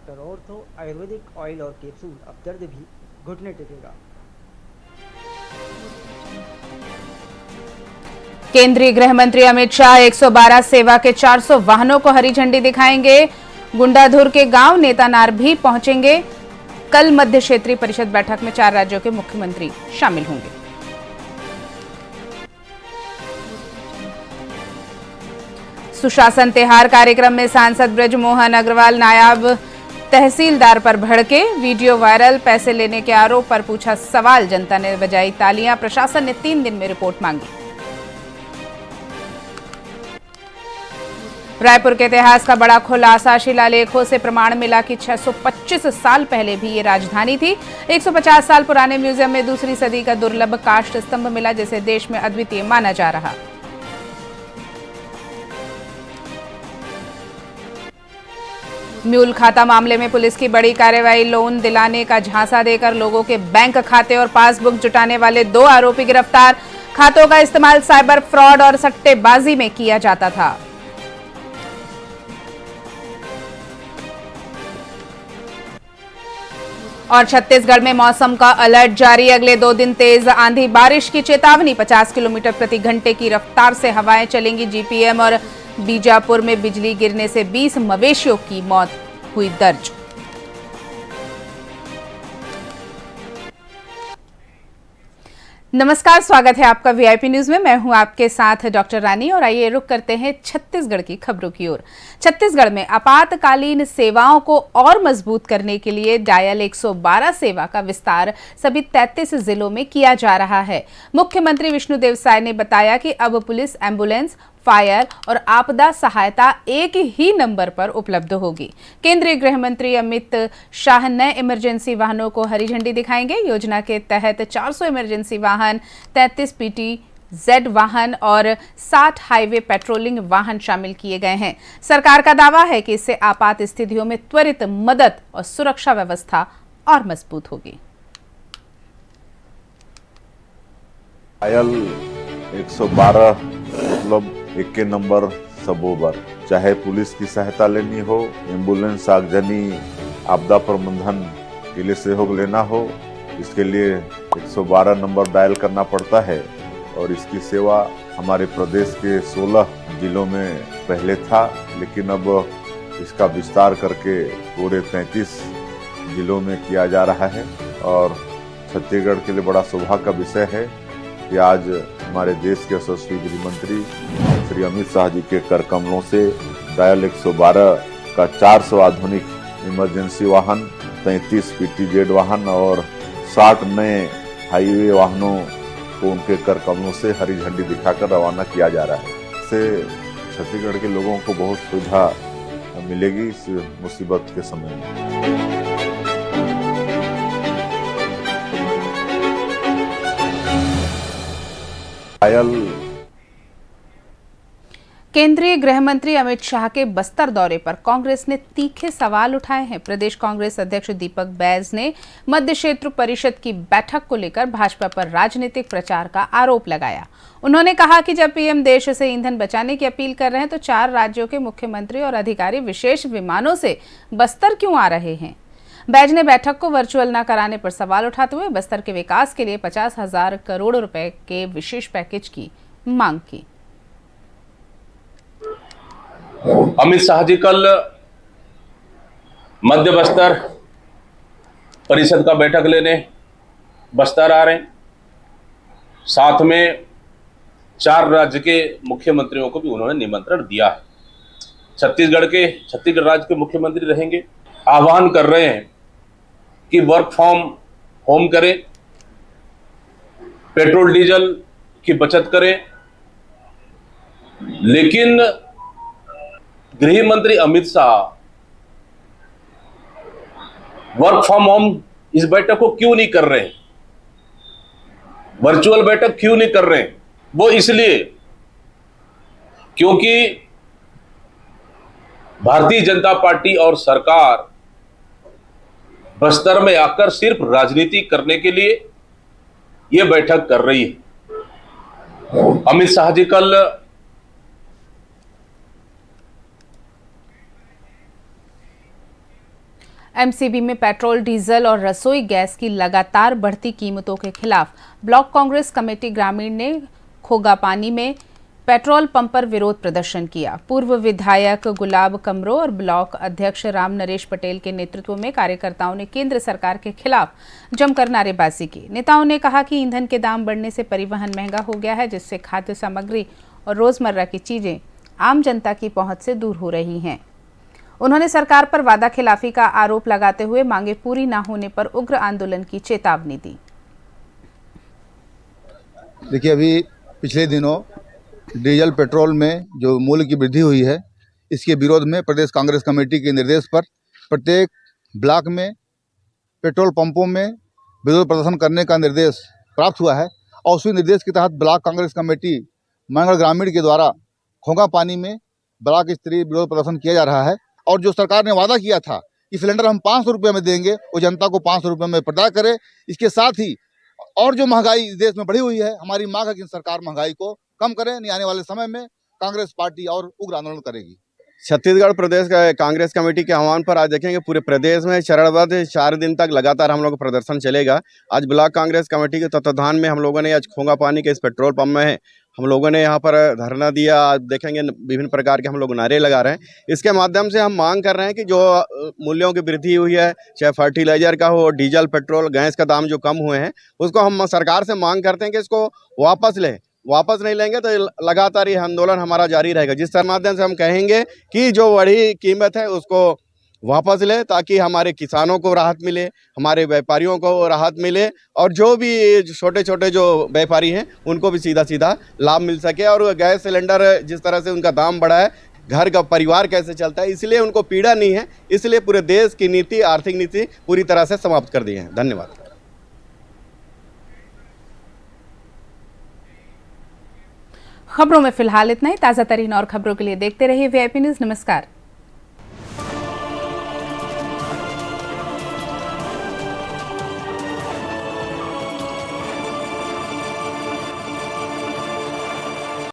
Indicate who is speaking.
Speaker 1: Doctor ortho Ayurvedic oil और capsule, अब दर्द भी घुटने टेकेगा।
Speaker 2: केंद्रीय गृह मंत्री अमित शाह 112 सेवा के 400 वाहनों को हरी झंडी दिखाएंगे। गुंडाधुर के गांव नेतानार भी पहुंचेंगे। कल मध्य क्षेत्रीय परिषद बैठक में 4 राज्यों के मुख्यमंत्री शामिल होंगे। सुशासन तिहार कार्यक्रम में सांसद ब्रजमोहन अग्रवाल नायब तहसीलदार पर भड़के, वीडियो वायरल, पैसे लेने के आरोप पर पूछा सवाल, जनता ने बजाई तालियां, प्रशासन ने 3 दिन में रिपोर्ट मांगी। रायपुर के इतिहास का बड़ा खुलासा, शिलालेखों से प्रमाण मिला कि 625 साल पहले भी ये राजधानी थी। 150 साल पुराने म्यूजियम में दूसरी सदी का दुर्लभ काष्ठ स्तंभ मिला, जिसे देश में अद्वितीय माना जा रहा। म्यूल खाता मामले में पुलिस की बड़ी कार्रवाई, लोन दिलाने का झांसा देकर लोगों के बैंक खाते और पासबुक जुटाने वाले 2 आरोपी गिरफ्तार। खातों का इस्तेमाल साइबर फ्रॉड और सट्टेबाजी में किया जाता था। और छत्तीसगढ़ में मौसम का अलर्ट जारी, अगले 2 दिन तेज आंधी बारिश की चेतावनी, 50 किलोमीटर प्रति घंटे की रफ्तार से हवाएं चलेंगी। जीपीएम और बीजापुर में बिजली गिरने से 20 मवेशियों की मौत हुई दर्ज। नमस्कार, स्वागत है आपका वीआईपी न्यूज में। मैं हूं आपके साथ डॉक्टर रानी और आइए रुक करते हैं छत्तीसगढ़ की खबरों की ओर। छत्तीसगढ़ में आपातकालीन सेवाओं को और मजबूत करने के लिए डायल 112 सेवा का विस्तार सभी 33 जिलों में किया जा रहा है। मुख्यमंत्री विष्णुदेव साय ने बताया कि अब पुलिस, एम्बुलेंस, फायर और आपदा सहायता एक ही नंबर पर उपलब्ध होगी। केंद्रीय गृह मंत्री अमित शाह नए इमरजेंसी वाहनों को हरी झंडी दिखाएंगे। योजना के तहत 400 इमरजेंसी वाहन, 33 PTZ वाहन और 60 हाईवे पेट्रोलिंग वाहन शामिल किए गए हैं। सरकार का दावा है कि इससे आपात स्थितियों में त्वरित मदद और सुरक्षा व्यवस्था और मजबूत होगी।
Speaker 3: डायल 112 मतलब 1 नंबर सबोबर, चाहे पुलिस की सहायता लेनी हो, एम्बुलेंस, आगजनी, आपदा प्रबंधन के लिए सहयोग लेना हो, इसके लिए 112 नंबर डायल करना पड़ता है। और इसकी सेवा हमारे प्रदेश के 16 जिलों में पहले था, लेकिन अब इसका विस्तार करके पूरे 33 जिलों में किया जा रहा है। और छत्तीसगढ़ के लिए बड़ा सौभाग्य का विषय है कि आज हमारे देश के यशस्वी गृह मंत्री श्री अमित शाह जी के कर कमलों से डायल 112 का 400 आधुनिक इमरजेंसी वाहन, 33 PTZ वाहन और 60 नए हाईवे वाहनों को उनके कर कमलों से हरी झंडी दिखाकर रवाना किया जा रहा है। इससे छत्तीसगढ़ के लोगों को बहुत सुविधा मिलेगी इस मुसीबत के समय में।
Speaker 2: केंद्रीय गृह मंत्री अमित शाह के बस्तर दौरे पर कांग्रेस ने तीखे सवाल उठाए हैं। प्रदेश कांग्रेस अध्यक्ष दीपक बैज ने मध्य क्षेत्र परिषद की बैठक को लेकर भाजपा पर राजनीतिक प्रचार का आरोप लगाया। उन्होंने कहा कि जब पीएम देश से ईंधन बचाने की अपील कर रहे हैं तो 4 राज्यों के मुख्यमंत्री और अधिकारी विशेष विमानों से बस्तर क्यों आ रहे हैं। बैज ने बैठक को वर्चुअल न कराने पर सवाल उठाते हुए बस्तर के विकास के लिए 50,000 करोड़ रुपए के विशेष पैकेज की मांग की।
Speaker 4: अमित शाह जी कल मध्य बस्तर परिषद का बैठक लेने बस्तर आ रहे हैं। साथ में 4 राज्य के मुख्यमंत्रियों को भी उन्होंने निमंत्रण दिया है। छत्तीसगढ़ राज्य के मुख्यमंत्री रहेंगे। आह्वान कर रहे हैं कि वर्क फ्रॉम होम करें, पेट्रोल डीजल की बचत करें। लेकिन गृह मंत्री Amit Shah work from home इस बैठक को क्यों नहीं कर रहे हैं, वर्चुअल बैठक क्यों नहीं कर रहे हैं? वो इसलिए क्योंकि भारतीय जनता पार्टी और सरकार बस्तर में आकर सिर्फ राजनीति करने के लिए यह बैठक कर रही है। अमित शाह जी कल
Speaker 2: एमसीबी में पेट्रोल, डीजल और रसोई गैस की लगातार बढ़ती कीमतों के खिलाफ ब्लॉक कांग्रेस कमेटी ग्रामीण ने खोगापानी में पेट्रोल पंप पर विरोध प्रदर्शन किया। पूर्व विधायक गुलाब कमरो और ब्लॉक अध्यक्ष राम नरेश पटेल के नेतृत्व में कार्यकर्ताओं ने केंद्र सरकार के खिलाफ जमकर नारेबाजी की। नेताओं ने कहा कि ईंधन के दाम बढ़ने से परिवहन महंगा हो गया है, जिससे खाद्य सामग्री और रोजमर्रा की चीजें आम जनता की पहुंच से दूर हो रही हैं। उन्होंने सरकार पर वादा खिलाफी का आरोप लगाते हुए मांगे पूरी न होने पर उग्र आंदोलन की चेतावनी दी।
Speaker 5: देखिए, अभी पिछले दिनों डीजल पेट्रोल में जो मूल्य की वृद्धि हुई है, इसके विरोध में प्रदेश कांग्रेस कमेटी के निर्देश पर प्रत्येक ब्लॉक में पेट्रोल पंपों में विरोध प्रदर्शन करने का निर्देश प्राप्त हुआ है और उसी निर्देश के तहत ब्लॉक कांग्रेस कमेटी मंगल ग्रामीण के द्वारा खोगापानी में ब्लॉक स्तरीय विरोध प्रदर्शन किया जा रहा है। और जो सरकार ने वादा किया था कि सिलेंडर हम 500 रुपये में देंगे, वो जनता को 500 रुपये में प्रदान करे। इसके साथ ही और जो महंगाई इस देश में बढ़ी हुई है, हमारी मांग है कि सरकार महंगाई को कम करे। नहीं, आने वाले समय में कांग्रेस पार्टी और उग्र आंदोलन करेगी।
Speaker 6: छत्तीसगढ़ प्रदेश का कांग्रेस कमेटी के आह्वान पर आज देखेंगे पूरे प्रदेश में चरणबद्ध 4 दिन तक लगातार हम लोग का प्रदर्शन चलेगा। आज ब्लॉक कांग्रेस कमेटी के तत्वाधान में हम लोगों ने आज खोगापानी के इस पेट्रोल पंप में हम लोगों ने यहाँ पर धरना दिया। आज देखेंगे विभिन्न प्रकार के हम लोग नारे लगा रहे हैं। इसके माध्यम से हम मांग कर रहे हैं कि जो मूल्यों की वृद्धि हुई है, चाहे फर्टिलाइजर का हो, डीजल, पेट्रोल, गैस का दाम जो कम हुए हैं, उसको हम सरकार से मांग करते हैं कि इसको वापस लें। वापस नहीं लेंगे तो लगातार ये आंदोलन हमारा जारी रहेगा। जिस माध्यम से हम कहेंगे कि जो बढ़ी कीमत है उसको वापस ले, ताकि हमारे किसानों को राहत मिले, हमारे व्यापारियों को राहत मिले और जो भी छोटे छोटे जो व्यापारी हैं उनको भी सीधा सीधा लाभ मिल सके। और गैस सिलेंडर जिस तरह से उनका दाम बढ़ा है, घर का परिवार कैसे चलता है, इसलिए उनको पीड़ा नहीं है। इसलिए पूरे देश की नीति, आर्थिक नीति पूरी तरह से समाप्त कर दी है। धन्यवाद।
Speaker 2: खबरों में फिलहाल इतना ही। ताज़ा तरीन और खबरों के लिए देखते रहिए वीआईपी न्यूज़। नमस्कार।